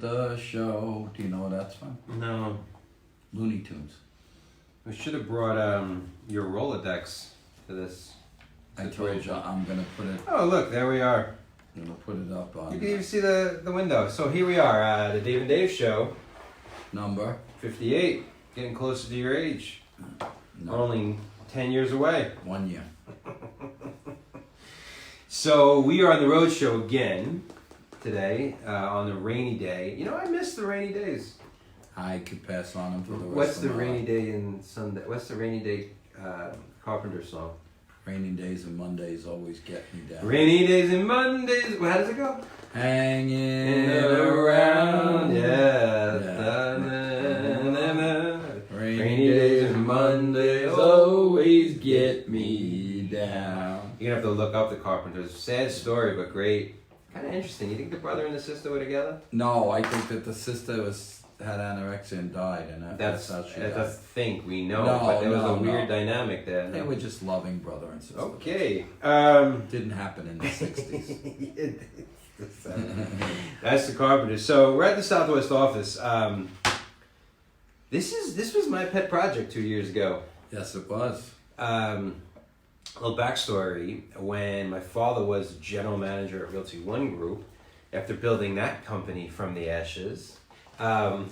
the show. Do you know what that's from? No. Looney Tunes. We should have brought your Rolodex to this. I told you I'm gonna put it. Oh, look, there we are. I'm gonna put it up on. You can even see the window. So here we are, the Dave and Dave Show. Number 58. Getting closer to your age. no. Only 10 years away. 1 year. So we are on the Roadshow again today on a rainy day. You know, I miss the rainy days. I could pass on them for the rest What's of the my rainy life. day in Sunday? What's the rainy day Carpenter song? Rainy days and Mondays always get me down. Rainy days and Mondays. How does it go? Hanging around. Yeah. Rainy days and Mondays always get me down. You're gonna have to look up the Carpenters. Sad story, but great. Kind of interesting. You think the brother and the sister were together? No, I think that the sister had anorexia and died, and that's how she died. That's think we know, No, but there was a no, weird no. dynamic there. They were just loving brother and sister. Okay. Didn't happen in the 60s. That's the Carpenters. So we're at the Southwest office. This was my pet project 2 years ago. Yes, it was. A little backstory: when my father was general manager at Realty One Group, after building that company from the ashes, I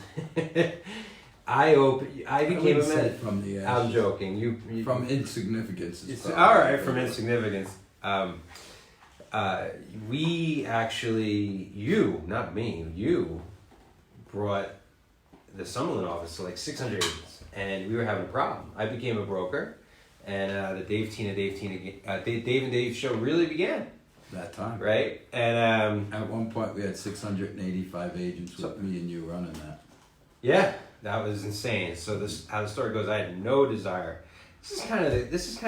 became a manager. From the ashes. I'm joking. You From insignificance. It's all right from insignificance. We actually, not me, you brought the Summerlin office to like 600 agents, and we were having a problem. I became a broker, and the Dave and Dave show really began. That time. Right? And at one point we had 685 agents with me and you running that. Yeah, that was insane. So how the story goes, I had no desire. This is kind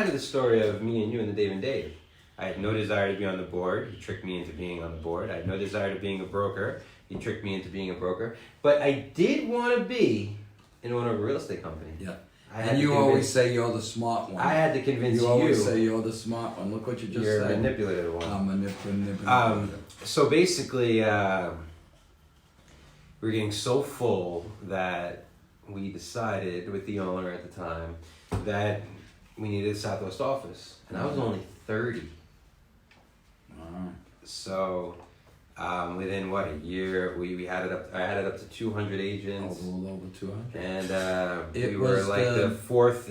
of the story of me and you and the Dave and Dave. I had no desire to be on the board. He tricked me into being on the board. I had no desire to being a broker. He tricked me into being a broker. But I did want to be in owner of a real estate company. Yeah. And you always say you're the smart one. I had to convince you. You always say you're the smart one. Look what you just said. You're a manipulative one. I'm manipulative. So basically, we were getting so full that we decided with the owner at the time that we needed a Southwest office. And I was only 30. So within a year, we had it up. I had it up to 200 agents. A little over 200. And we were like the fourth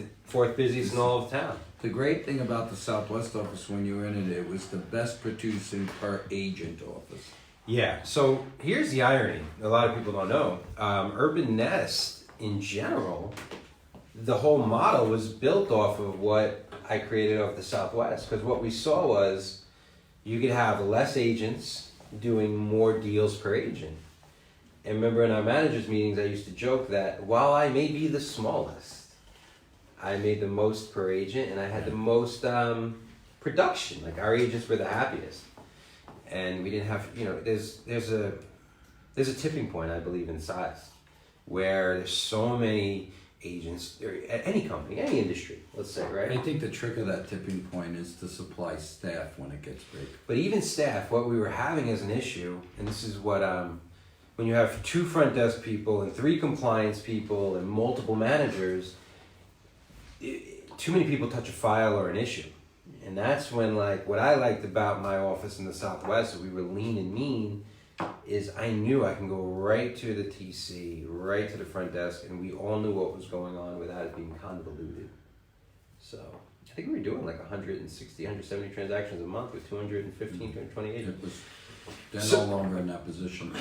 busiest in all of town. The great thing about the Southwest office when you were in it was the best producing per agent office. Yeah. So here's the irony. A lot of people don't know. Urban Nest in general, the whole model was built off of what I created off the Southwest. Because what we saw was you could have less agents doing more deals per agent. And remember in our managers meetings, I used to joke that while I may be the smallest, I made the most per agent and I had the most production. Like our agents were the happiest. And we didn't have, there's a tipping point, I believe, in size where there's so many agents at any company, any industry, let's say, right? I think the trick of that tipping point is to supply staff when it gets big. But even staff, what we were having as an issue, and this is what, when you have 2 front desk people and 3 compliance people and multiple managers, too many people touch a file or an issue. And that's when, what I liked about my office in the Southwest, we were lean and mean, is I knew I can go right to the TC, right to the front desk, and we all knew what was going on without it being convoluted. So I think we were doing 160, 170 transactions a month with 215, 220 agents. They're no longer in that position.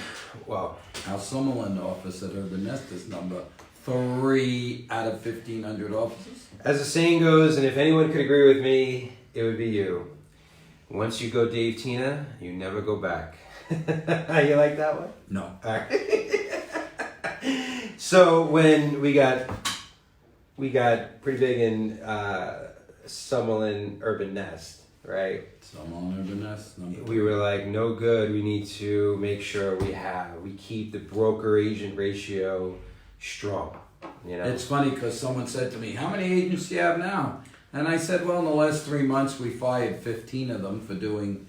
Well, our Summerlin office at Urban Nest is number 3 out of 1,500 offices. As the saying goes, and if anyone could agree with me, it would be you. Once you go Dave Tina, you never go back. You like that one? No. All right. So when we got pretty big in Summerlin Urban Nest, right? Summerlin Urban Nest. We were like, no good. We need to make sure we keep the broker agent ratio strong. It's funny because someone said to me, "How many agents do you have now?" And I said, "Well, in the last 3 months, we fired 15 of them for doing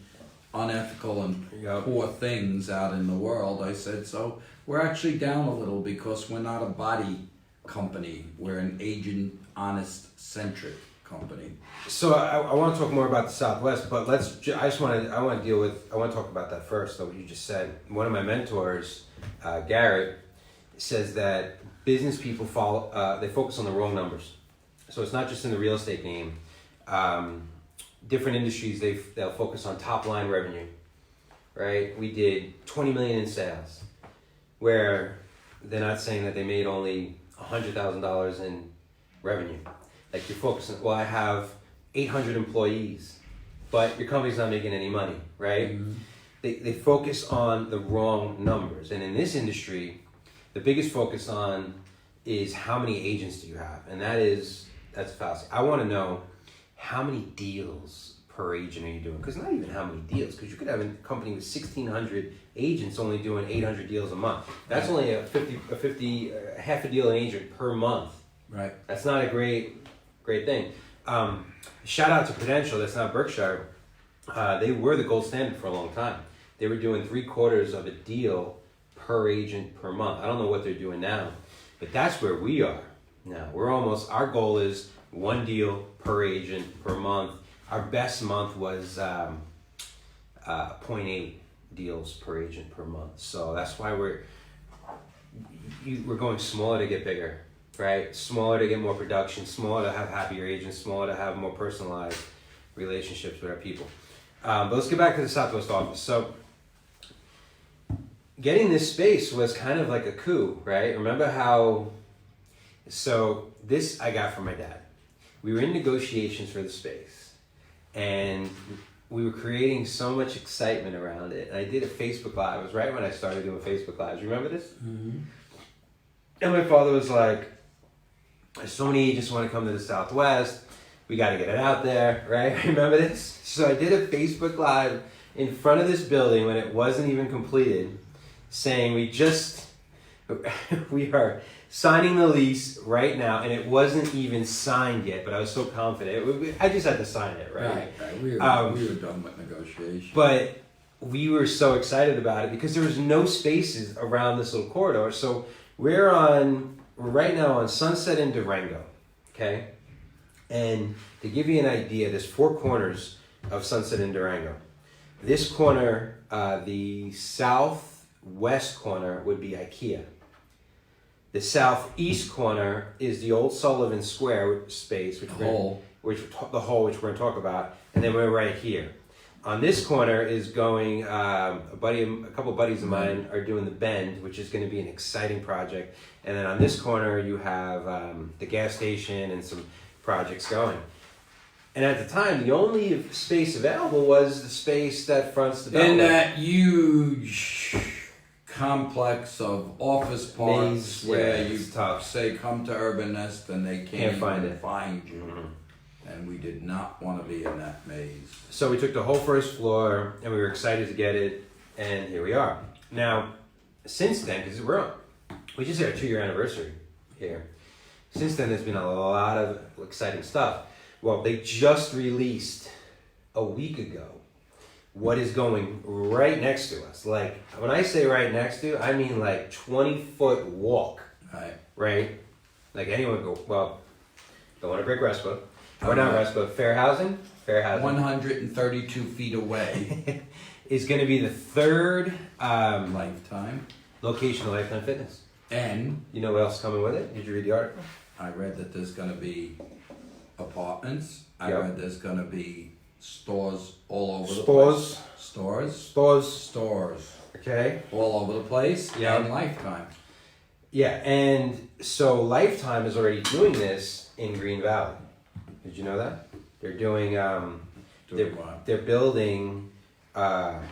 unethical and Yep. poor things out in the world. I said, so we're actually down a little because we're not a body company. We're an agent, honest, centric company. So I want to talk more about the Southwest, but I want to talk about that first, though, what you just said. One of my mentors, Garrett, says that business people they focus on the wrong numbers. So it's not just in the real estate game. Different industries, they'll focus on top line revenue, right? We did 20 million in sales, where they're not saying that they made only $100,000 in revenue. Like you're focusing, well, I have 800 employees, but your company's not making any money, right? Mm-hmm. They focus on the wrong numbers. And in this industry, the biggest focus on is how many agents do you have? And that's a fallacy. I want to know how many deals per agent are you doing? Because not even how many deals, because you could have a company with 1,600 agents only doing 800 deals a month. That's only half a deal an agent per month. Right. That's not a great thing. Shout out to Prudential, that's not Berkshire. They were the gold standard for a long time. They were doing 3/4 of a deal per agent per month. I don't know what they're doing now, but that's where we are now. Our goal is 1 deal per agent per month. Our best month was 0.8 deals per agent per month. So that's why we're going smaller to get bigger, right? Smaller to get more production, smaller to have happier agents, smaller to have more personalized relationships with our people. But let's get back to the Southwest office. So getting this space was kind of like a coup, right? Remember how, so this I got from my dad. We were in negotiations for the space and we were creating so much excitement around it. And I did a Facebook Live. It was right when I started doing Facebook Lives. You remember this? Mm-hmm. And my father was like, there's so many agents want to come to the Southwest. We got to get it out there, right? Remember this? So I did a Facebook Live in front of this building when it wasn't even completed, saying we are signing the lease right now, and it wasn't even signed yet, but I was so confident. I just had to sign it, right? Right. We were done with negotiations. But we were so excited about it because there was no spaces around this little corridor. So we're right now on Sunset in Durango, okay? And to give you an idea, there's 4 corners of Sunset in Durango. This corner, the southwest corner would be IKEA. The southeast corner is the old Sullivan Square space, which we're going to talk about, and then we're right here. On this corner is going a couple buddies of mine are doing the Bend, which is going to be an exciting project, and then on this corner you have the gas station and some projects going. And at the time, the only space available was the space that fronts the Beltway. In that huge complex of office parks where you say come to Urban Nest and they can't find you. Mm-hmm. And we did not want to be in that maze. So we took the whole first floor and we were excited to get it, and here we are. Now, since then, because we just had our 2-year anniversary here. Since then, there's been a lot of exciting stuff. Well, they just released a week ago what is going right next to us. Like, when I say right next to, I mean like 20-foot walk. Right? Like anyone don't want to break Respa. Or not Respa, Fair Housing. 132 feet away. Is going to be the third Lifetime location of Lifetime Fitness. And you know what else is coming with it? Did you read the article? I read that there's going to be apartments. I read there's going to be stores all over the place. Stores. Okay. All over the place. Yeah. And Lifetime. Yeah, and so Lifetime is already doing this in Green Valley. Did you know that? They're doing, they're building condos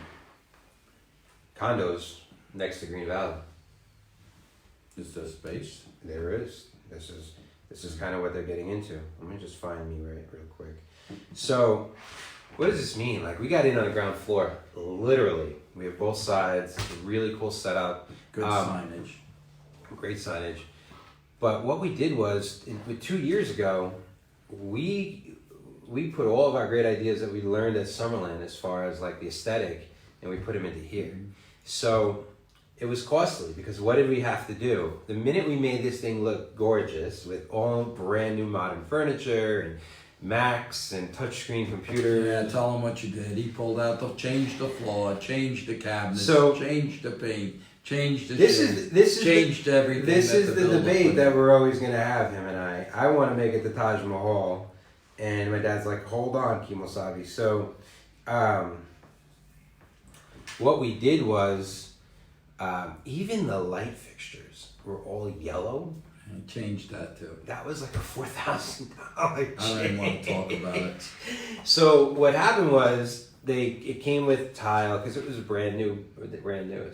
next to Green Valley. Is there space? There is. This is kind of what they're getting into. Let me just find me real quick. So, what does this mean? Like, we got in on the ground floor, literally. We have both sides, really cool setup. Good signage. Great signage. But what we did was, 2 years ago, we we put all of our great ideas that we learned at Summerlin as far as like the aesthetic, and we put them into here. So it was costly because what did we have to do? The minute we made this thing look gorgeous with all brand new modern furniture and Macs and touchscreen computers. Yeah, tell him what you did. He pulled out changed the floor, changed the cabinets, changed the paint, changed the changed everything. This is the debate that we're always going to have, him and I. I want to make it the Taj Mahal, and my dad's like, hold on, Kimosabi. So what we did was even the light fixtures were all yellow. I changed that too. That was like a $4,000 I don't even want to talk about it. So what happened was it came with tile because it was brand new.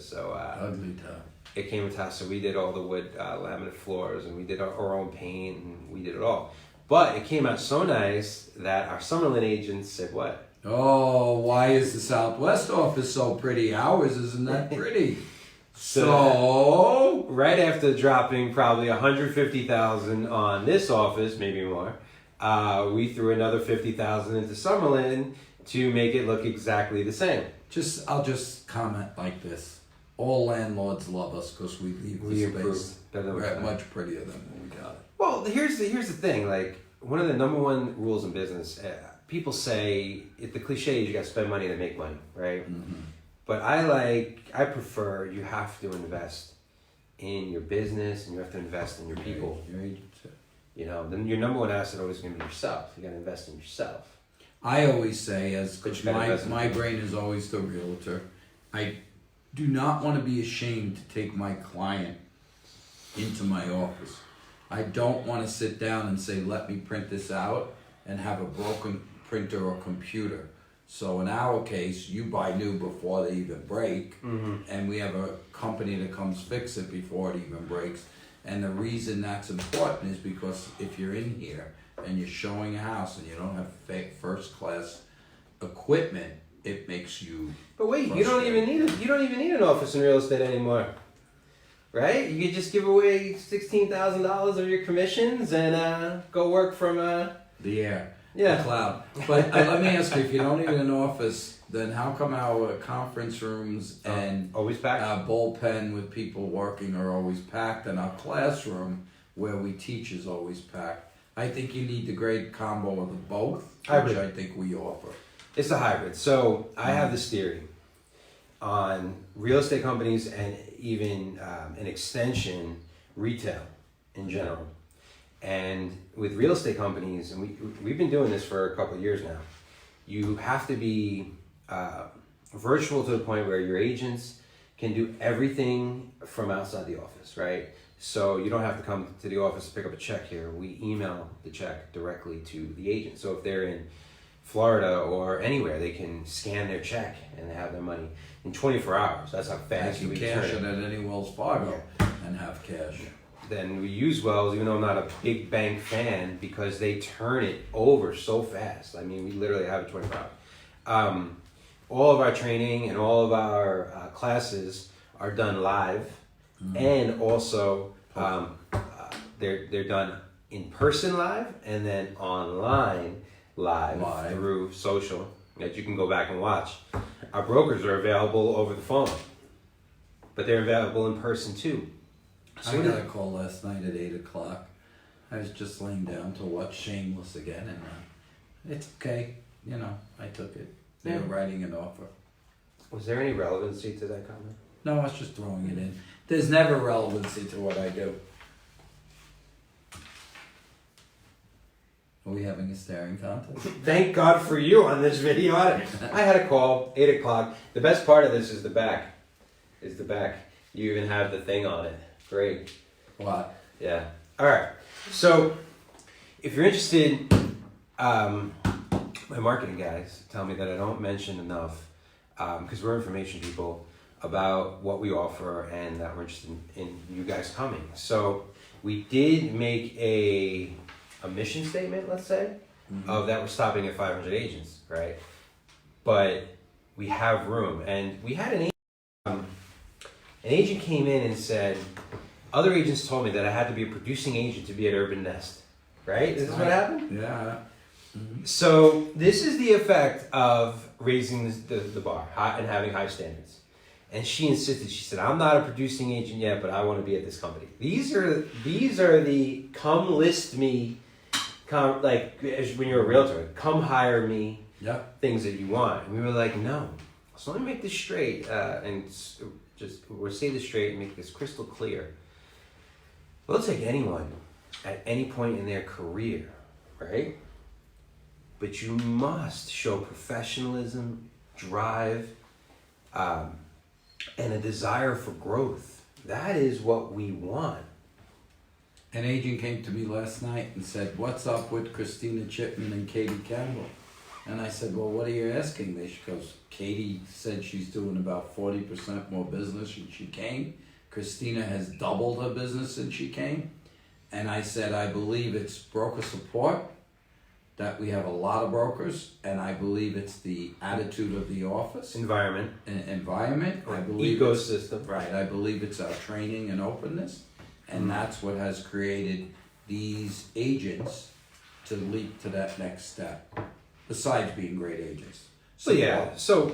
So Ugly tile. It came with tile. So we did all the wood laminate floors, and we did our own paint, and we did it all. But it came out so nice that our Summerlin agents said, "What? Oh, why is the Southwest office so pretty? Ours isn't that pretty." So right after dropping probably $150,000 on this office, maybe more, we threw another $50,000 into Summerlin to make it look exactly the same. I'll just comment like this: all landlords love us because we leave the space much prettier than when we got it. Well, here's the thing. Like, one of the number one rules in business, people say the cliche is you got to spend money to make money, right? Mm-hmm. But I prefer you have to invest in your business and you have to invest in your people. You know, then your number one asset always going to be yourself. You got to invest in yourself. I always say, my brain is always the realtor, I do not want to be ashamed to take my client into my office. I don't want to sit down and say, let me print this out and have a broken printer or computer. So in our case, you buy new before they even break, and we have a company that comes fix it before it even breaks. And the reason that's important is because if you're in here and you're showing a house and you don't have first class equipment, it makes you. But wait, you don't even need an office in real estate anymore, right? You could just give away $16,000 of your commissions and go work from the air. Yeah. The cloud. But let me ask you, if you don't need an office, then how come our conference rooms and always packed? Our bullpen with people working are always packed, and our classroom where we teach is always packed? I think you need the great combo of the both, which I think we offer. It's a hybrid. So I have this theory on real estate companies and even an extension retail in general. And with real estate companies, and we've been doing this for a couple of years now, you have to be virtual to the point where your agents can do everything from outside the office, right? So you don't have to come to the office to pick up a check here. We email the check directly to the agent. So if they're in Florida or anywhere, they can scan their check and have their money in 24 hours. That's how fast you we can cash it at any Wells Fargo and have cash. Then we use Wells, even though I'm not a big bank fan, because they turn it over so fast. I mean, we literally have it 24 hours. All of our training and all of our classes are done live, and also they're done in person live, and then online live through social that you can go back and watch. Our brokers are available over the phone, but they're available in person too. So I got a call last night at 8 o'clock. I was just laying down to watch Shameless again, and it's okay. You know, I took it. They were writing an offer. Was there any relevancy to that comment? No, I was just throwing it in. There's never relevancy to what I do. Are we having a staring contest? Thank God for you on this video. I had a call, 8 o'clock. The best part of this is the back. You even have the thing on it. Great. What? Yeah. All right. So, if you're interested, my marketing guys tell me that I don't mention enough, because we're information people, about what we offer and that we're interested in you guys coming. So, we did make a mission statement, let's say, of that we're stopping at 500 agents, right? But we have room. And we had an agent came in and said, other agents told me that I had to be a producing agent to be at Urban Nest, right? Is this what happened? Yeah. So this is the effect of raising the bar and having high standards. And she insisted. She said, "I'm not a producing agent yet, but I want to be at this company." These are the come list me, like when you're a realtor, come hire me. Yep. Things that you want. And we were like, no. So let me make this straight we'll say this straight and make this crystal clear. We'll take anyone at any point in their career, right? But you must show professionalism, drive, and a desire for growth. That is what we want. An agent came to me last night and said, "What's up with Christina Chipman and Katie Campbell?" And I said, "Well, what are you asking me?" She goes, "Katie said she's doing about 40% more business since she came. Christina has doubled her business since she came." And I said, "I believe it's broker support, that we have a lot of brokers, and I believe it's the attitude of the office. Environment. Environment. I believe ecosystem. Right. I believe it's our training and openness. And that's what has created these agents to leap to that next step. Besides being great agents. So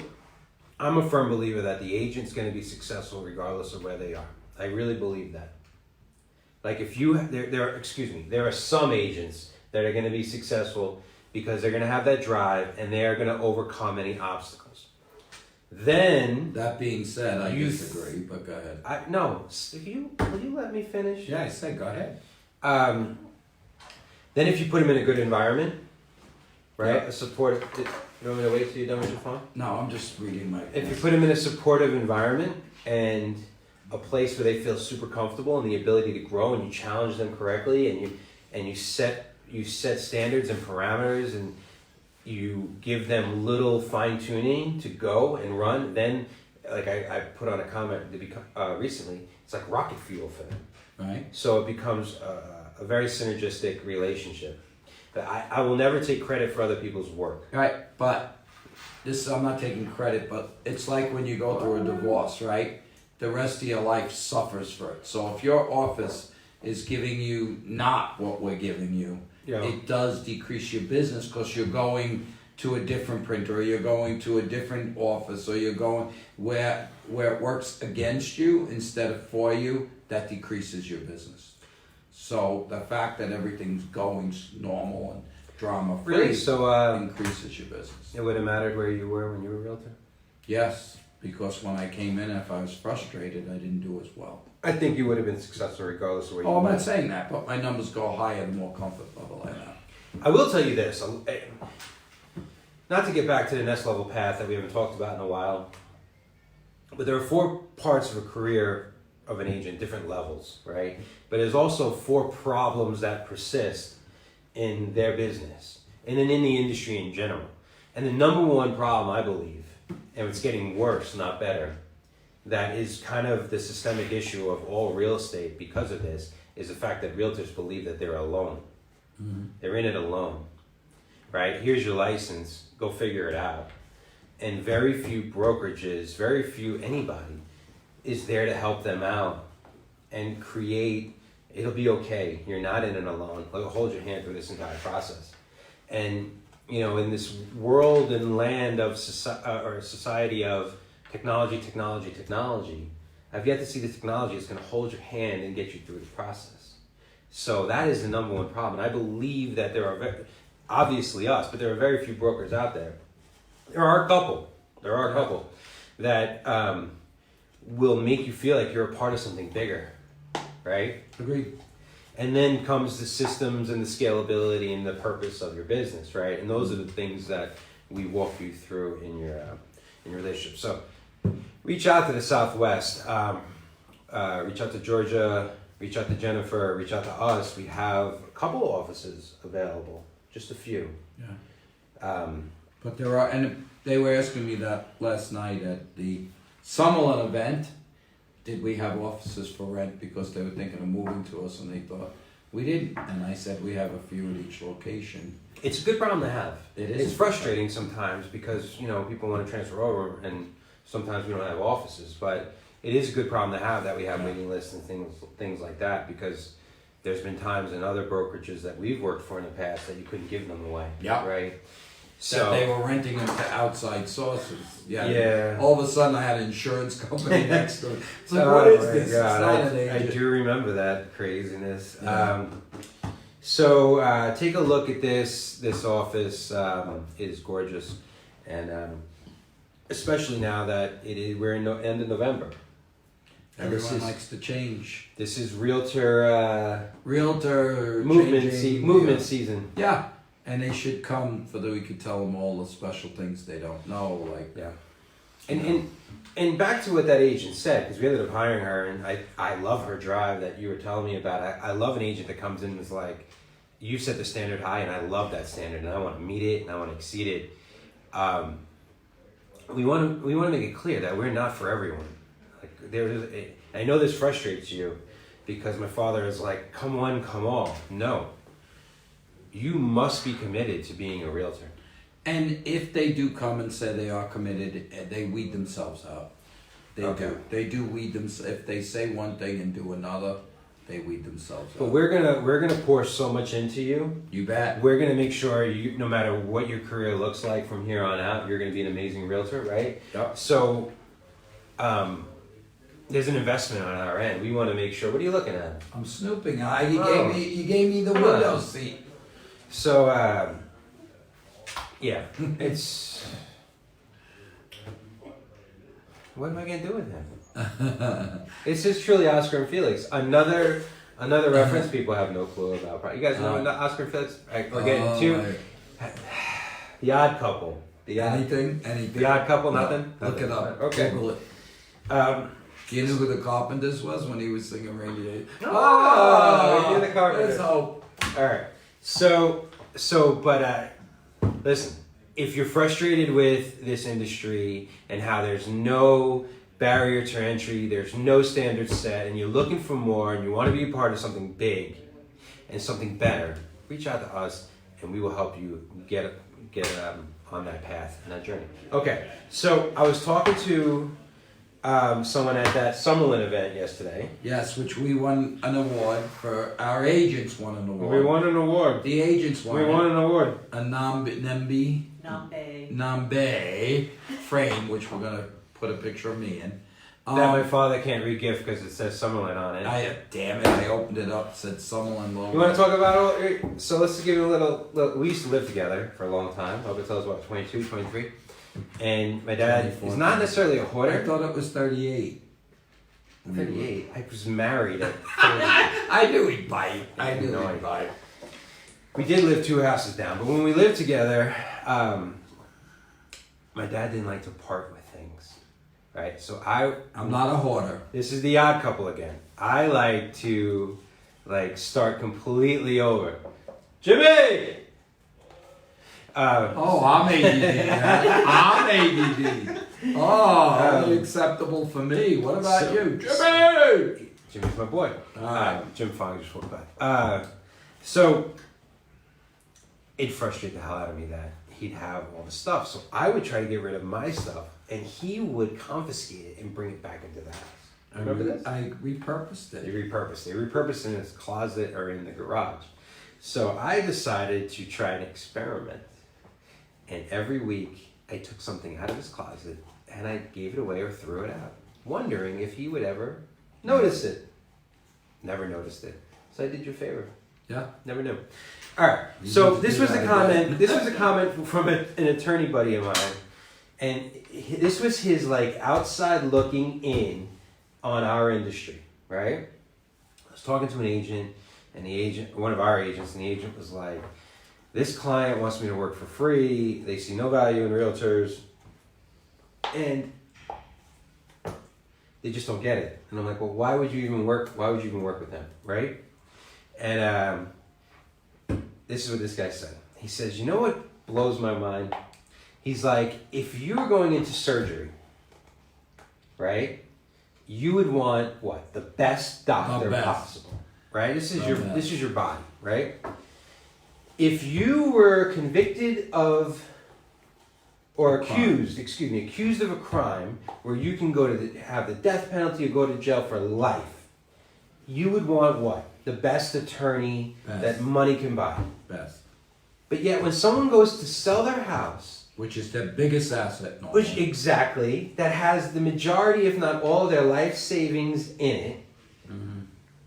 I'm a firm believer that the agent's going to be successful regardless of where they are. I really believe that. Like there are some agents that are going to be successful because they're going to have that drive and they are going to overcome any obstacles. Then, that being said, I disagree, but go ahead. Will you let me finish? Yeah, I said go ahead. Then if you put them in a good environment, right? Yeah. A supportive. You want me to wait till you're done with your phone? No, I'm just reading my. If you put them in a supportive environment and a place where they feel super comfortable and the ability to grow, and you challenge them correctly, and you set standards and parameters, and you give them little fine tuning to go and run. Then, like I put on a comment recently, it's like rocket fuel for them. Right. So it becomes a very synergistic relationship. But I will never take credit for other people's work. Right, but I'm not taking credit, but it's like when you go through a divorce, right? The rest of your life suffers for it. So if your office is giving you not what we're giving you, it does decrease your business because you're going to a different printer, or you're going to a different office, or you're going where it works against you instead of for you. That decreases your business. So the fact that everything's going normal and drama free increases your business. It would have mattered where you were when you were a realtor? Yes, because when I came in, if I was frustrated, I didn't do as well. I think you would have been successful regardless of where you were. I'm not saying that, but my numbers go higher the more comfort level I have. I will tell you this, not to get back to the next level path that we haven't talked about in a while, but there are 4 parts of a career of an agent, different levels, right? But there's also 4 problems that persist in their business and then in the industry in general. And the number one problem, I believe, and it's getting worse, not better, that is kind of the systemic issue of all real estate because of this, is the fact that realtors believe that they're alone. Mm-hmm. They're in it alone, right? Here's your license, go figure it out. And very few brokerages, very few anybody is there to help them out and create, it'll be okay. You're not in it alone. I'll hold your hand through this entire process. And, in this world and land of society of technology, I've yet to see the technology that's going to hold your hand and get you through the process. So that is the number one problem. And I believe that there are, obviously us, but there are very few brokers out there. There are a couple that will make you feel like you're a part of something bigger, right? Agreed. And then comes the systems and the scalability and the purpose of your business, right? And those are the things that we walk you through in your relationship. So reach out to the Southwest, reach out to Georgia, reach out to Jennifer, reach out to us. We have a couple of offices available, just a few. Yeah. But there are, and they were asking me that last night at the Summerlin event. Did we have offices for rent, because they were thinking of moving to us and they thought we didn't. And I said we have a few at each location. It's a good problem to have. It is. It's frustrating sometimes because, people want to transfer over and sometimes we don't have offices, but it is a good problem to have that we have waiting lists and things like that, because there's been times in other brokerages that we've worked for in the past that you couldn't give them away. Yeah. Right. So they were renting them to outside sources. Yeah. All of a sudden, I had an insurance company next to it. It's like, what is this? God. It's not an I agent. do remember that craziness. Yeah. So take a look at this. This office is gorgeous, and especially now that we're in the end of November. Everyone likes to change. This is realtor movement season. Yeah, and they should come we could tell them all the special things they don't know. Like And back to what that agent said, because we ended up hiring her, and I love her drive that you were telling me about. I love an agent that comes in and is like, you set the standard high, and I love that standard, and I want to meet it, and I want to exceed it. We want to make it clear that we're not for everyone. Like I know this frustrates you, because my father is like, come one, come all. No, you must be committed to being a realtor. And if they do come and say they are committed, they weed themselves out. They do weed themselves. If they say one thing and do another, they weed themselves out. But we're gonna pour so much into you. You bet. We're gonna make sure you, no matter what your career looks like from here on out, you're gonna be an amazing realtor, right? Yep. So, there's an investment on our end. We want to make sure. What are you looking at? I'm snooping. You gave me the window seat. So, yeah, it's. What am I gonna do with him? It's just truly Oscar and Felix. Another reference people have no clue about. You guys know Oscar and Felix? We're getting to The Odd Couple. Anything? The Odd Couple. Nothing. Look it up. Okay. Google it. Do you know who the Carpenters was when he was singing Rainy Day? Oh, you're the Carpenters. Let's hope. All right. But listen. If you're frustrated with this industry and how there's no barrier to entry, there's no standard set, and you're looking for more, and you want to be a part of something big and something better, reach out to us, and we will help you get on that path and that journey. Okay, so I was talking to someone at that Summerlin event yesterday. Yes, which we won an award for. Our agents won an award. We won an award. The agents won. We won an award. A Nambe frame, which we're gonna put a picture of me in. That my father can't re-gift because it says Summerlin on it. Damn it! I opened it up, said Summerlin logo. You want to talk about it? So let's give you a little. We used to live together for a long time. Up until I was what, 22, 23. And my dad is not necessarily a hoarder. I thought it was 38. 38. I was married at 30. I knew he'd bite. I knew he'd bite. We did live 2 houses down, but when we lived together, my dad didn't like to part with things, right? So I'm not a hoarder. This is the Odd Couple again. I like to start completely over. Jimmy! I'm ADD. I'm ADD. Unacceptable for me. What about you? Jimmy! Jimmy's my boy. Jim Fong just walked by. So it frustrated the hell out of me that he'd have all the stuff. So I would try to get rid of my stuff, and he would confiscate it and bring it back into the house. Remember this? I repurposed it. He repurposed it. He repurposed it in his closet or in the garage. So I decided to try an experiment. And every week, I took something out of his closet, and I gave it away or threw it out, wondering if he would ever notice it. Never noticed it. So I did you a favor. Yeah. Never knew. All right. So this was a comment. This was a comment from an attorney buddy of mine, and this was his outside looking in on our industry. Right. I was talking to an agent, and one of our agents, and the agent was like, "This client wants me to work for free. They see no value in realtors, and they just don't get it." And I'm like, "Well, why would you even work? Why would you even work with them, right?" And this is what this guy said. He says, "You know what blows my mind?" He's like, "If you were going into surgery, right, you would want what? The best doctor possible, right? This is your body, right? If you were convicted of, or accused of a crime where you can go to have the death penalty or go to jail for life, you would want what? The best attorney that money can buy. Best. But yet when someone goes to sell their house, which is their biggest asset normally. which exactly, that has the majority, if not all, of their life savings in it,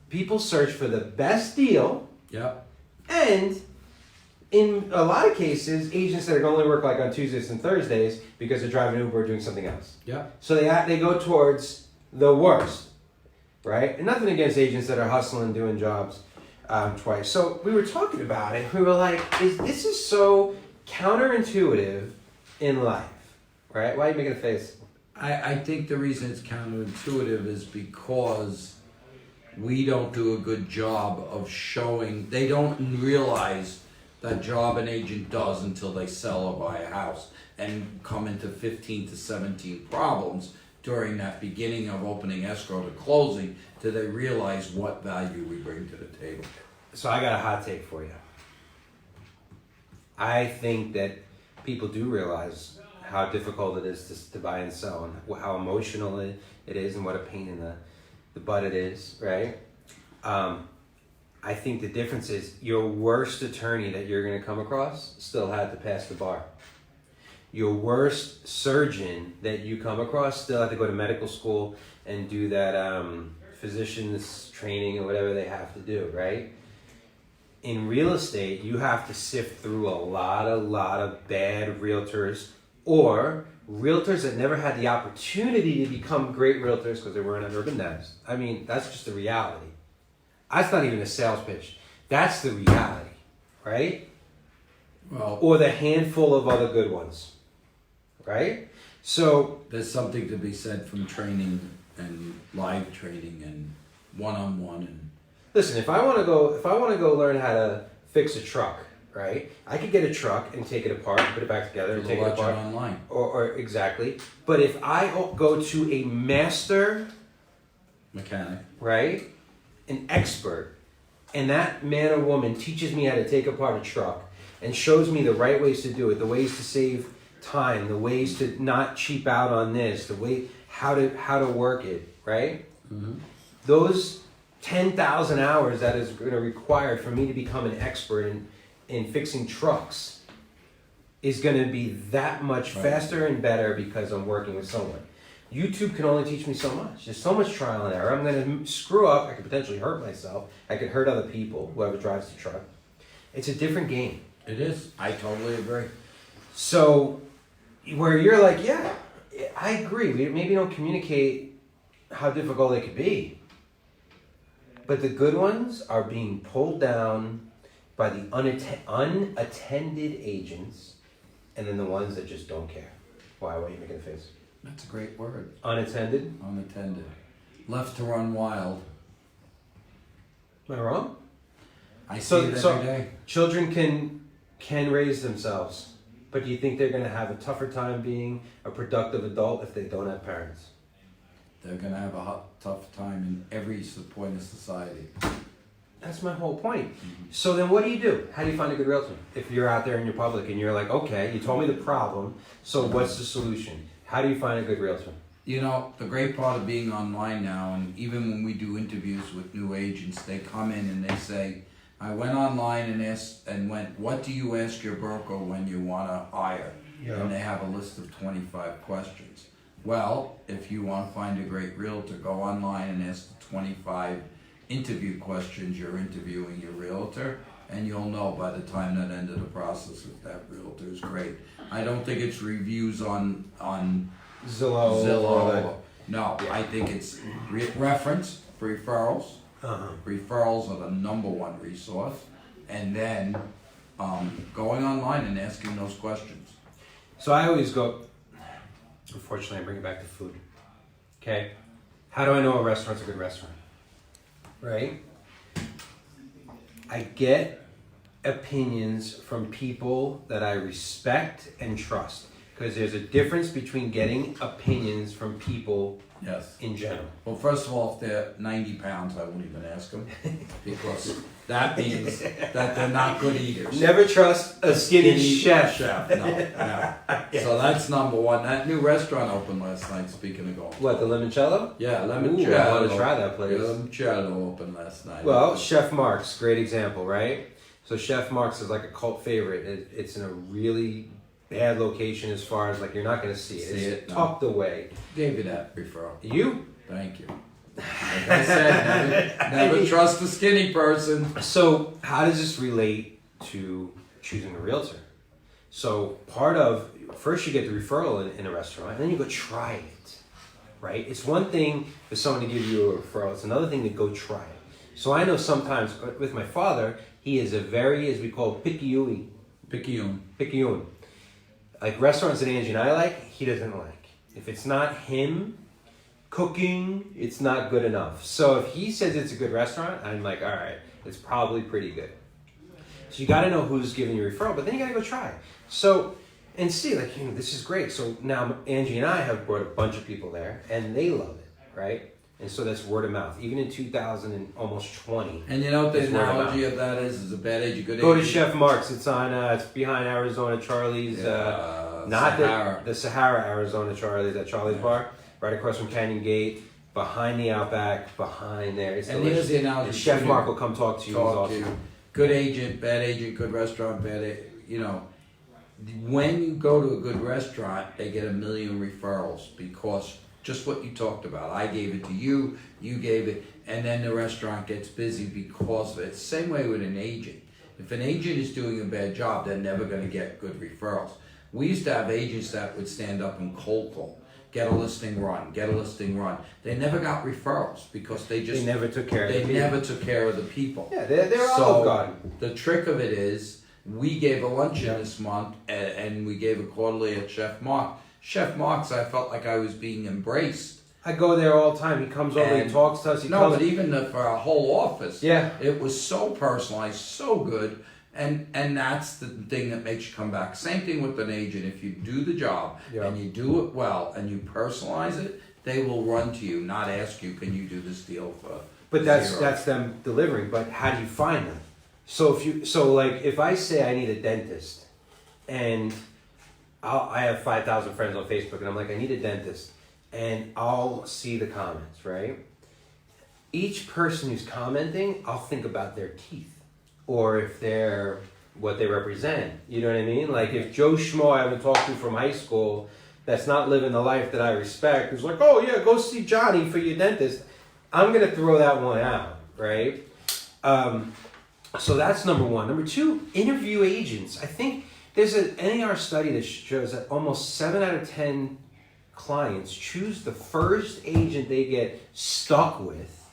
people search for the best deal. Yep. And in a lot of cases, agents that are going to only work like on Tuesdays and Thursdays because they're driving Uber or doing something else. Yep. So they go towards the worst, right? And nothing against agents that are hustling, doing jobs twice. So we were talking about it. We were like, this is so counterintuitive in life, right? Why are you making a face? I think the reason it's counterintuitive is because we don't do a good job of showing, they don't realize that job an agent does until they sell or buy a house and come into 15 to 17 problems during that beginning of opening escrow to closing till they realize what value we bring to the table. So I got a hot take for you. I think that people do realize how difficult it is to buy and sell and how emotional it is and what a pain in the butt it is, right? I think the difference is your worst attorney that you're going to come across still had to pass the bar. Your worst surgeon that you come across still had to go to medical school and do that physician's training or whatever they have to do, right? In real estate, you have to sift through a lot of bad realtors or realtors that never had the opportunity to become great realtors because they weren't an urban nest. I mean, that's just the reality. That's not even a sales pitch. That's the reality, right? Well, or the handful of other good ones, right? So there's something to be said from training and live training and one-on-one and listen, if I want to go learn how to fix a truck, right? I could get a truck and take it apart and put it back together and take it apart online. Or exactly. But if I go to a master mechanic, right? An expert, and that man or woman teaches me how to take apart a truck and shows me the right ways to do it, the ways to save time, the ways to not cheap out on this, the way how to work it, right? Mm-hmm. Those 10,000 hours that is going to require for me to become an expert in fixing trucks is going to be that much faster and better because I'm working with someone. YouTube can only teach me so much. There's so much trial and error. I'm going to screw up. I could potentially hurt myself. I could hurt other people, whoever drives the truck. It's a different game. It is. I totally agree. So where you're like, yeah, I agree. We maybe don't communicate how difficult it could be. But the good ones are being pulled down by the unattended agents and then the ones that just don't care. Why are you making a face? That's a great word. Unattended? Unattended. Left to run wild. Am I wrong? I see it every day. Children can raise themselves, but do you think they're going to have a tougher time being a productive adult if they don't have parents? They're going to have a tough time in every point of society. That's my whole point. Mm-hmm. So then what do? How do you find a good realtor? If you're out there in your public and you're like, okay, you told me the problem, so what's the solution? How do you find a good realtor? You know, the great part of being online now, and even when we do interviews with new agents, they come in and they say, I went online and asked, what do you ask your broker when you want to hire? Yeah. And they have a list of 25 questions. Well, if you want to find a great realtor, go online and ask the 25 interview questions you're interviewing your realtor, and you'll know by the time that end of the process if that realtor is great. I don't think it's reviews on Zillow. No, I think it's reference, referrals. Uh-huh. Referrals are the number one resource, and then going online and asking those questions. So I always go, unfortunately I bring it back to food. Okay? How do I know a restaurant's a good restaurant? Right? I get opinions from people that I respect and trust. Because there's a difference between getting opinions from people Yes. in general. Well, first of all, if they're 90 pounds, I won't even ask them because that means that they're not good eaters. Never trust a skinny chef. No. Yeah. So that's number one. That new restaurant opened last night, speaking of going. What, the limoncello? Yeah, Ooh, limoncello. I want to try that place. Limoncello opened last night. Well, Chef Mark's, great example, right? So Chef Mark's is like a cult favorite. It's in a really bad location as far as like you're not going to see it. It's tucked away. Gave you that referral. You? Thank you. Like I said, never trust a skinny person. So how does this relate to choosing a realtor? So part of, first you get the referral in a restaurant, and then you go try it, right? It's one thing for someone to give you a referral. It's another thing to go try it. So I know sometimes with my father, he is a very, as we call, picayune. Like restaurants that Angie and I like, he doesn't like. If it's not him cooking, it's not good enough. So if he says it's a good restaurant, I'm like, all right, it's probably pretty good. So you got to know who's giving you a referral, but then you got to go try. So, and see, like, this is great. So now Angie and I have brought a bunch of people there, and they love it, right? And so that's word of mouth. Even in 2020. And you know what the analogy of that is a bad age, a good age. Go to Chef Mark's. It's on. It's behind Arizona Charlie's. Not Sahara. the Sahara, Arizona Charlie's at Charlie's Bar, right across from Canyon Gate, behind the Outback, behind there. It's and delicious. here's the analogy. And Chef Mark will come talk to you. Talk He's to awesome. you. Good agent, good restaurant, when you go to a good restaurant, they get 1 million referrals because just what you talked about. I gave it to you, you gave it, and then the restaurant gets busy because of it. It's the same way with an agent. If an agent is doing a bad job, they're never going to get good referrals. We used to have agents that would stand up and cold call. Get a listing run. They never got referrals because they never took care of the people. They never took care of the people. Yeah, they're Olive Garden. The trick of it is, we gave a luncheon this month, and we gave a quarterly at Chef Mark. Chef Mark's, I felt like I was being embraced. I go there all the time. He comes over, he talks to us. But even for our whole office, yeah, it was so personalized, so good. And that's the thing that makes you come back. Same thing with an agent. If you do the job and you do it well and you personalize it, they will run to you, not ask you, can you do this deal for But that's them delivering. But how do you find them? So if I say I need a dentist, and I have 5,000 friends on Facebook, and I'm like, I need a dentist, and I'll see the comments, right? Each person who's commenting, I'll think about their teeth. Or if they're what they represent, you know what I mean? Like if Joe Schmo I haven't talked to from high school, that's not living the life that I respect, who's like, oh yeah, go see Johnny for your dentist, I'm gonna throw that one out, right? So that's number one. Number two, interview agents. I think there's an NAR study that shows that almost 7 out of 10 clients choose the first agent they get stuck with,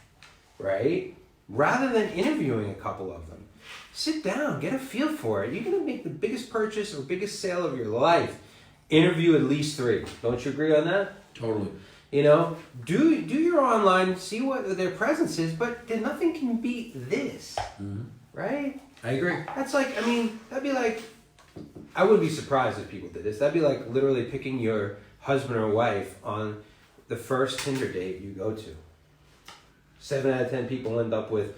right? Rather than interviewing a couple of them. Sit down, get a feel for it. You're going to make the biggest purchase or biggest sale of your life. Interview at least 3. Don't you agree on that? Totally. Do your online, see what their presence is, but nothing can beat this, right? I agree. That's like, that'd be like, I wouldn't be surprised if people did this. That'd be like literally picking your husband or wife on the first Tinder date you go to. 7 out of 10 people end up with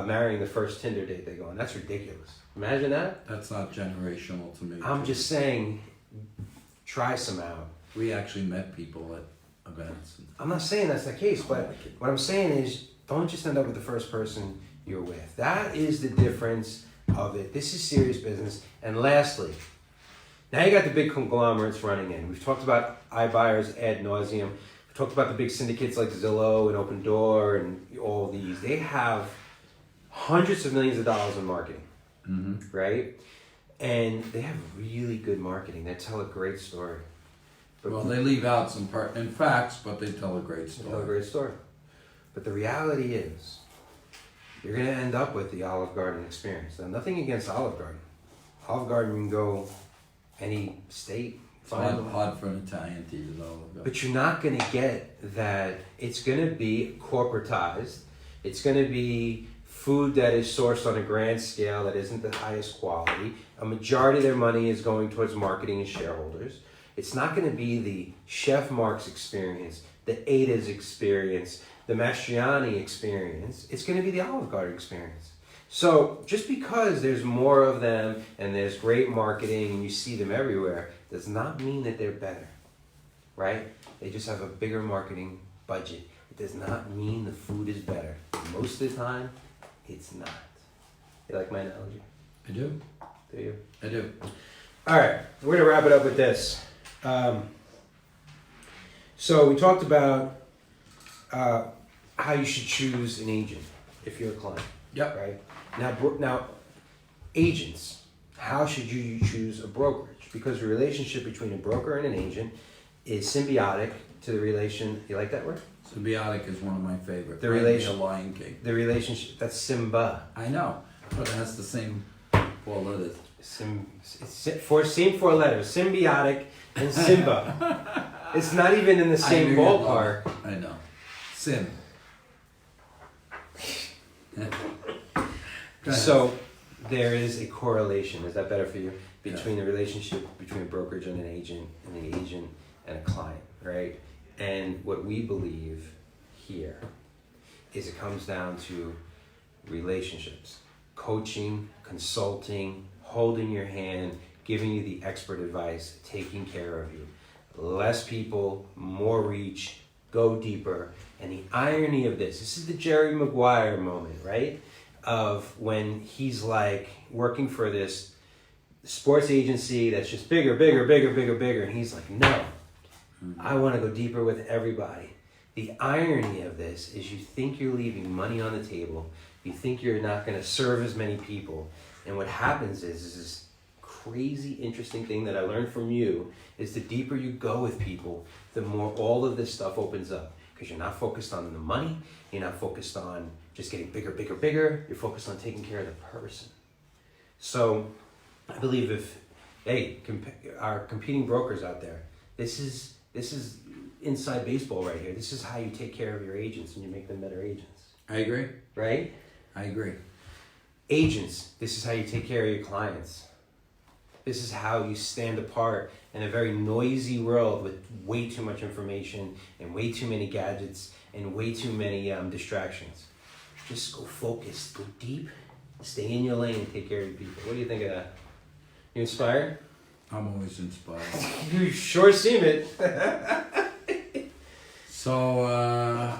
marrying the first Tinder date they go on. That's ridiculous. Imagine that. That's not generational to me. I'm just saying, try some out. We actually met people at events. I'm not saying that's the case, but what I'm saying is, don't just end up with the first person you're with. That is the difference of it. This is serious business. And lastly, now you got the big conglomerates running in. We've talked about iBuyers ad nauseum. We've talked about the big syndicates like Zillow and Open Door and all these. They have hundreds of millions of dollars in marketing, right? And they have really good marketing. They tell a great story. But they leave out some pertinent facts, but they tell a great story. They tell a great story. But the reality is, you're going to end up with the Olive Garden experience. Now, nothing against Olive Garden. Olive Garden, you can go any state. It's hard for an Italian to use Olive Garden. But you're not going to get that. It's going to be corporatized. It's going to be food that is sourced on a grand scale that isn't the highest quality. A majority of their money is going towards marketing and shareholders. It's not going to be the Chef Mark's experience, the Ada's experience, the Mastriani experience. It's going to be the Olive Garden experience. So just because there's more of them and there's great marketing and you see them everywhere does not mean that they're better, right? They just have a bigger marketing budget. It does not mean the food is better. Most of the time, it's not. You like my analogy? I do. Do you? I do. All right, we're gonna wrap it up with this. So we talked about how you should choose an agent if you're a client. Yep. Right. Now, agents. How should you choose a brokerage? Because the relationship between a broker and an agent is symbiotic to the relation. You like that word? Symbiotic is one of my favorites. The relation, Lion King. The relationship. That's Simba. I know, but it has the same 4 letters. Same 4 letters. Symbiotic and Simba. It's not even in the same ballpark. I know. Sim. So there is a correlation. Is that better for you? Between the relationship between a brokerage and an agent, and the agent and a client, right? And what we believe here is it comes down to relationships, coaching, consulting, holding your hand, giving you the expert advice, taking care of you. Less people, more reach, go deeper. And the irony of this is the Jerry Maguire moment, right? Of when he's like working for this sports agency that's just bigger. And he's like, no, I want to go deeper with everybody. The irony of this is you think you're leaving money on the table. You think you're not going to serve as many people. And what happens is this crazy interesting thing that I learned from you is the deeper you go with people, the more all of this stuff opens up. Because you're not focused on the money. You're not focused on just getting bigger. You're focused on taking care of the person. So I believe if, our competing brokers out there, this is inside baseball right here. This is how you take care of your agents and you make them better agents. I agree. Right? I agree. Agents, this is how you take care of your clients. This is how you stand apart in a very noisy world with way too much information and way too many gadgets and way too many distractions. Just go focused, go deep, stay in your lane and take care of your people. What do you think of that? You inspired? I'm always inspired. You sure seem it. So,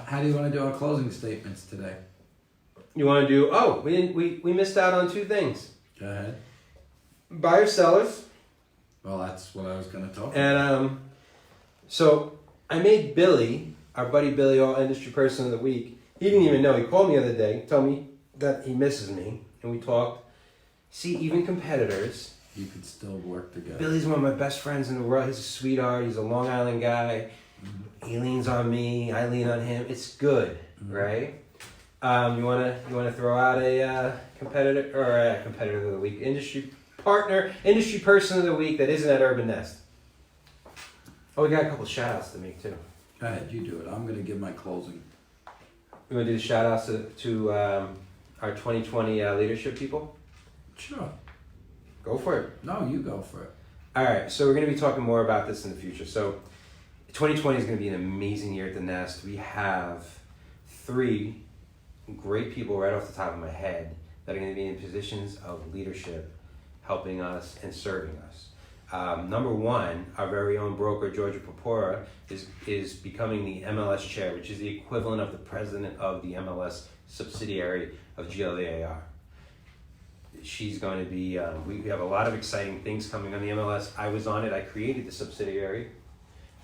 how do you want to do our closing statements today? You want to do, we missed out on 2 things. Go ahead. Buyers, sellers. Well, that's what I was going to talk about. And so I made Billy, our buddy Billy, All Industry Person of the Week. He didn't even know. He called me the other day, told me that he misses me, and we talked. See, even competitors. You could still work together. Billy's one of my best friends in the world. He's a sweetheart. He's a Long Island guy. Mm-hmm. He leans on me. I lean on him. It's good, right? You wanna throw out a competitor or a competitor of the week, industry person of the week that isn't at Urban Nest. Oh, we got a couple shout outs to make too. Go ahead, you do it. I'm going to give my closing. You want to do the shout outs to our 2020 leadership people? Sure. Go for it. No, you go for it. All right, so we're going to be talking more about this in the future. So 2020 is going to be an amazing year at the Nest. We have 3 great people right off the top of my head that are going to be in positions of leadership, helping us and serving us. Number 1, our very own broker, Georgia Papora, is becoming the MLS chair, which is the equivalent of the president of the MLS subsidiary of GLAR. She's going to be, we have a lot of exciting things coming on the MLS. I was on it, I created the subsidiary,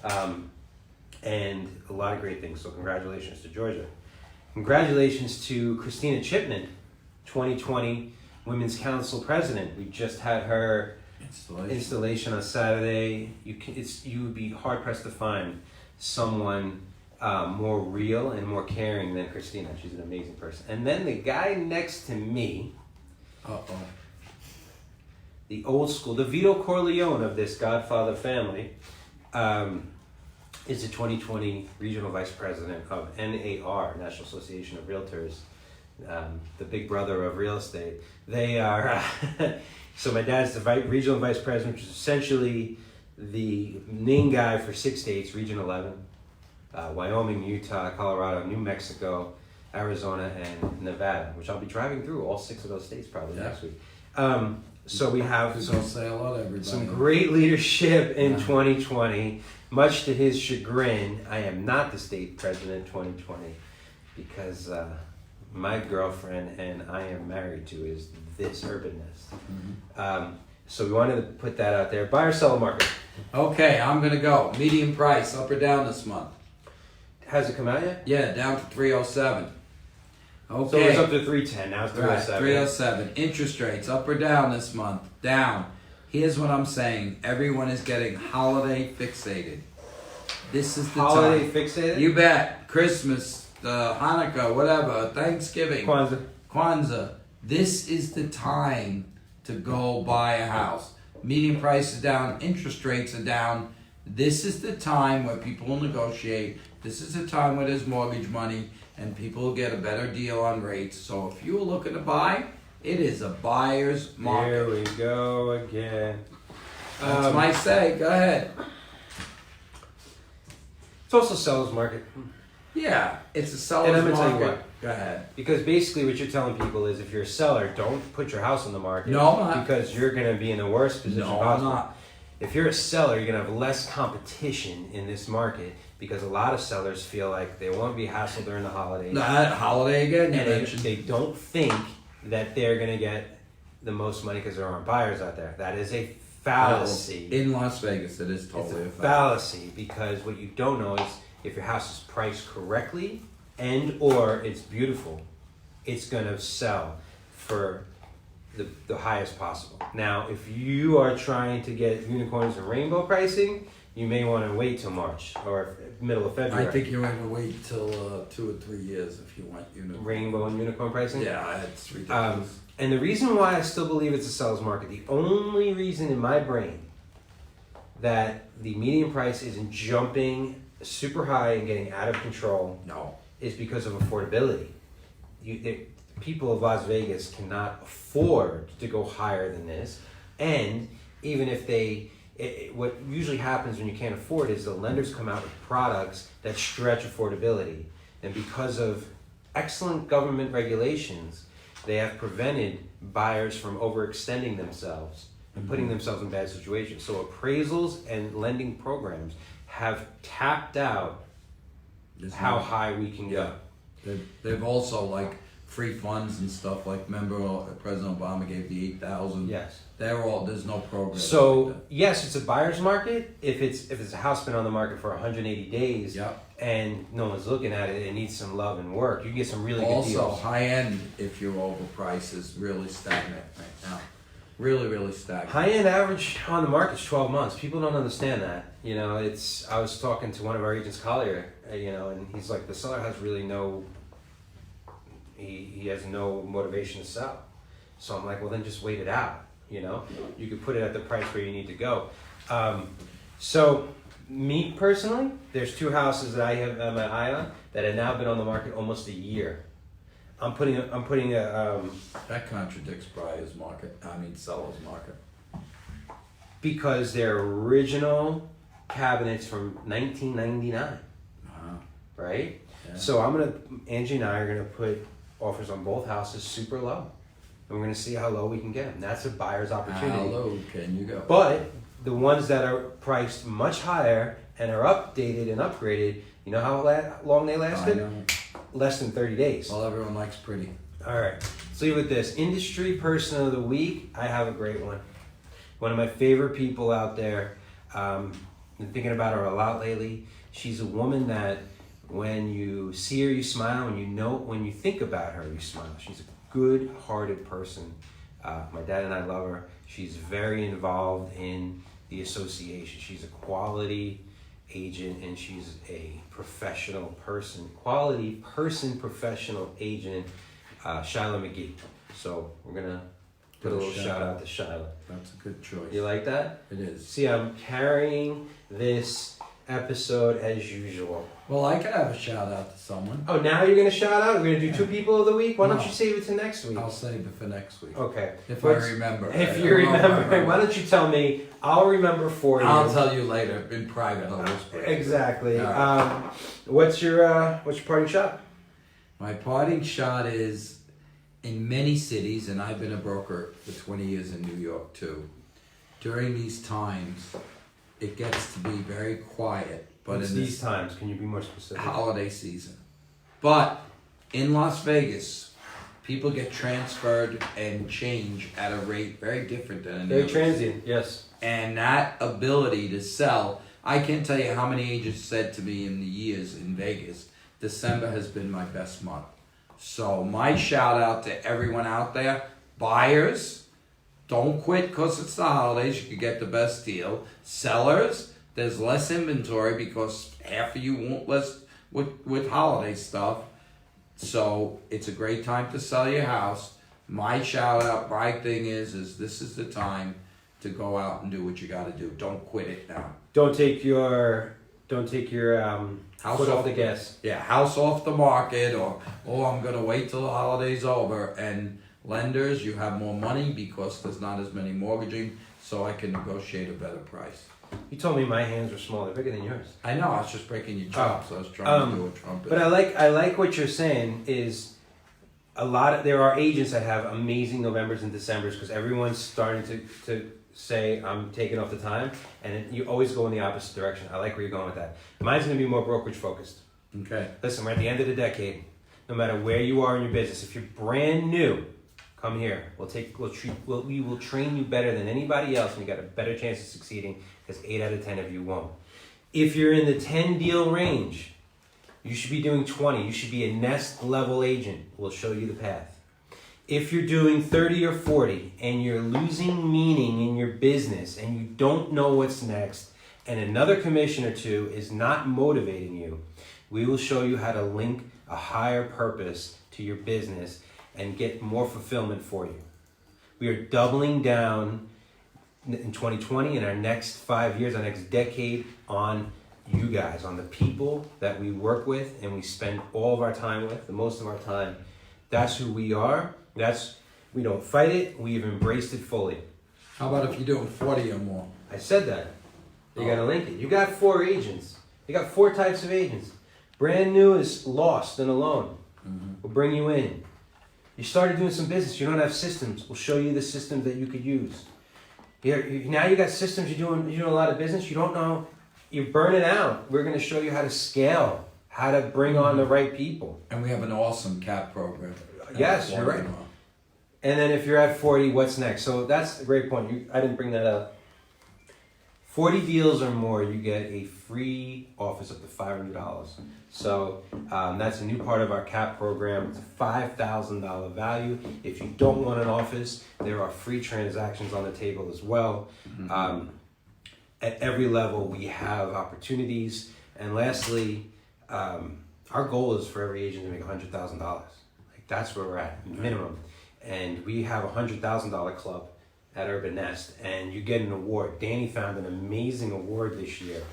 and a lot of great things, so congratulations to Georgia. Congratulations to Christina Chipman, 2020 Women's Council President. We just had her installation on Saturday. You would be hard pressed to find someone more real and more caring than Christina. She's an amazing person. And then the guy next to me, the old school, the Vito Corleone of this Godfather family, is the 2020 Regional Vice President of NAR, National Association of Realtors, the big brother of real estate. They are, so my dad's the Regional Vice President, which is essentially the main guy for 6 states, Region 11. Wyoming, Utah, Colorado, New Mexico, Arizona, and Nevada, which I'll be driving through all 6 of those states probably next week. So we have some great leadership in 2020. Much to his chagrin, I am not the state president 2020 because my girlfriend and I am married to is this urban nest. So we wanted to put that out there. Buyer seller market. Okay, I'm going to go. Median price, up or down this month? Has it come out yet? Yeah, down to 307. Okay. So it's up to 310. Now it's 307. 307. Interest rates, up or down this month? Down. Here's what I'm saying. Everyone is getting holiday fixated. This is the holiday time. Fixated? You bet. Christmas, Hanukkah, whatever, Thanksgiving. Kwanzaa. This is the time to go buy a house. Median price is down. Interest rates are down. This is the time where people will negotiate. This is the time where there's mortgage money and people will get a better deal on rates. So if you're looking to buy, it is a buyer's market. Here we go again. That's my say. Go ahead. It's also seller's market. Yeah, it's a seller's and I'm market. gonna tell you what. Go ahead. Because basically what you're telling people is if you're a seller, don't put your house on the market. No, I'm not. Because you're going to be in the worst position No, possible. I'm not. If you're a seller, you're going to have less competition in this market because a lot of sellers feel like they won't be hassled during the holidays. Holiday again, and they don't think that they're going to get the most money because there aren't buyers out there. That is a fallacy. In Las Vegas, it is totally a fallacy because what you don't know is if your house is priced correctly and or it's beautiful, it's going to sell for the highest possible. Now, if you are trying to get unicorns and rainbow pricing, you may want to wait till March or middle of February. I think you're going to wait till 2 or 3 years if you want rainbow and unicorn pricing. Yeah, it's ridiculous. And the reason why I still believe it's a seller's market, the only reason in my brain that the median price isn't jumping super high and getting out of control is because of affordability. People of Las Vegas cannot afford to go higher than this, and even if what usually happens when you can't afford is the lenders come out with products that stretch affordability, and because of excellent government regulations, they have prevented buyers from overextending themselves and putting themselves in bad situations. So appraisals and lending programs have tapped out how high we can go. They've also free funds and stuff. Remember President Obama gave the 8,000. Yes. There's no program. So yes, it's a buyer's market. If it's a house been on the market for 180 days and no one's looking at it, it needs some love and work. You can get some really good deals. Also, high end, if you're overpriced, is really stagnant right now. Really, really stagnant. High end average on the market is 12 months. People don't understand that. I was talking to one of our agents, Collier, and he's like, the seller has really he has no motivation to sell. So I'm like, well, then just wait it out. You could put it at the price where you need to go. So me personally, there's 2 houses that I have my eye on that have now been on the market almost a year. I'm putting a that contradicts seller's market. Because they're original cabinets from 1999. Right? Yeah. So Angie and I are gonna put offers on both houses super low. And we're gonna see how low we can get them. That's a buyer's opportunity. How low can you go? But the ones that are priced much higher and are updated and upgraded, you know how long they lasted? I know. Less than 30 days. Well, everyone likes pretty. All right. Let's leave with this. Industry person of the week. I have a great one. One of my favorite people out there. Been thinking about her a lot lately. She's a woman that when you see her, you smile. When you think about her, you smile. She's a good-hearted person. My dad and I love her. She's very involved in the association. She's a quality agent and she's a professional person. Quality person, professional agent, Shyla McGee. So we're going to put a little shout out to Shyla. That's a good choice. You like that? It is. See, I'm carrying this episode as usual. Well, I could have a shout out to someone. Oh, now you're going to shout out? We're going to do 2 people of the week? Why don't No. you save it to next week? I'll save it for next week. Okay. If I remember. If you remember, why don't you tell me? I'll remember for you. I'll tell you later in private. I'll whisper. Exactly. Right. What's your parting shot? My parting shot is, in many cities, and I've been a broker for 20 years in New York too, during these times, it gets to be very quiet. But What's in these times? Can you be more specific? holiday season. But in Las Vegas, people get transferred and change at a rate very different than in Very the other transient, yes. And that ability to sell, I can't tell you how many agents said to me in the years in Vegas, December has been my best month. So my shout out to everyone out there, buyers, don't quit because it's the holidays, you could get the best deal. Sellers, there's less inventory because half of you won't list with holiday stuff. So it's a great time to sell your house. My shout out, my thing is this is the time to go out and do what you got to do. Don't quit it now. Don't take your House foot off off the gas. Yeah, house off the market, or I'm gonna wait till the holiday's over. And lenders, you have more money because there's not as many mortgaging, so I can negotiate a better price. You told me my hands were smaller, bigger than yours. I know, I was just breaking your chops. I was trying to do a trumpet. But I like what you're saying is there are agents that have amazing Novembers and Decembers because everyone's starting to say I'm taking off the time, and you always go in the opposite direction. I like where you're going with that. Mine's going to be more brokerage focused. Okay. Listen, we're at the end of the decade. No matter where you are in your business, if you're brand new, come here. We will train you better than anybody else, and you got a better chance of succeeding because 8 out of 10 of you won't. If you're in the 10 deal range, you should be doing 20. You should be a nest level agent. We'll show you the path. If you're doing 30 or 40 and you're losing meaning in your business and you don't know what's next and another commission or two is not motivating you, we will show you how to link a higher purpose to your business and get more fulfillment for you. We are doubling down in 2020 in our next 5 years, our next decade on you guys, on the people that we work with and we spend all of our time with, the most of our time. That's who we are. We don't fight it. We've embraced it fully. How about if you're doing 40 or more? I said that. You got to link it. You got 4 agents. You got 4 types of agents. Brand new is lost and alone. Mm-hmm. We'll bring you in. You started doing some business. You don't have systems. We'll show you the systems that you could use. Now you got systems. You're doing a lot of business. You don't know. You're burning out. We're going to show you how to scale, how to bring on the right people. And we have an awesome CAP program. Yes, you're right. And then if you're at 40, what's next? So that's a great point. I didn't bring that up. 40 deals or more, you get a free office up to $500. So that's a new part of our CAP program. It's a $5,000 value. If you don't want an office, there are free transactions on the table as well. Mm-hmm. At every level, we have opportunities. And lastly, our goal is for every agent to make $100,000. Like that's where we're at, minimum. And we have a $100,000 club at Urban Nest, and you get an award. Danny found an amazing award this year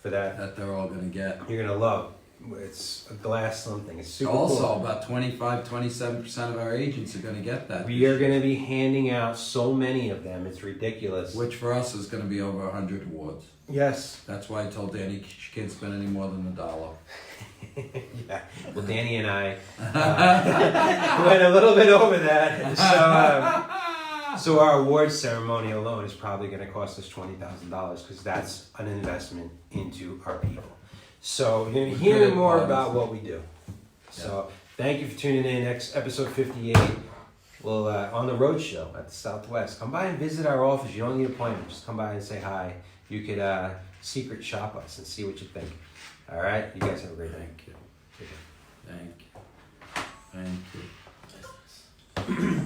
for that. That they're all going to get. You're going to love. It's a glass something. It's super also, cool. About 27% of our agents are going to get that. We are going to be handing out so many of them. It's ridiculous. Which for us is going to be over 100 awards. Yes. That's why I told Danny she can't spend any more than $1. Yeah. Well, Danny and I went a little bit over that. So our awards ceremony alone is probably going to cost us $20,000 because that's an investment into our people. So you're going to hear more about what we do. So thank you for tuning in. Next episode 58. Well, on the Roadshow at the Southwest. Come by and visit our office. You don't need an appointment. Just come by and say hi. You could secret shop us and see what you think. All right? You guys have a great day. Thank you. Thank you. Thank you.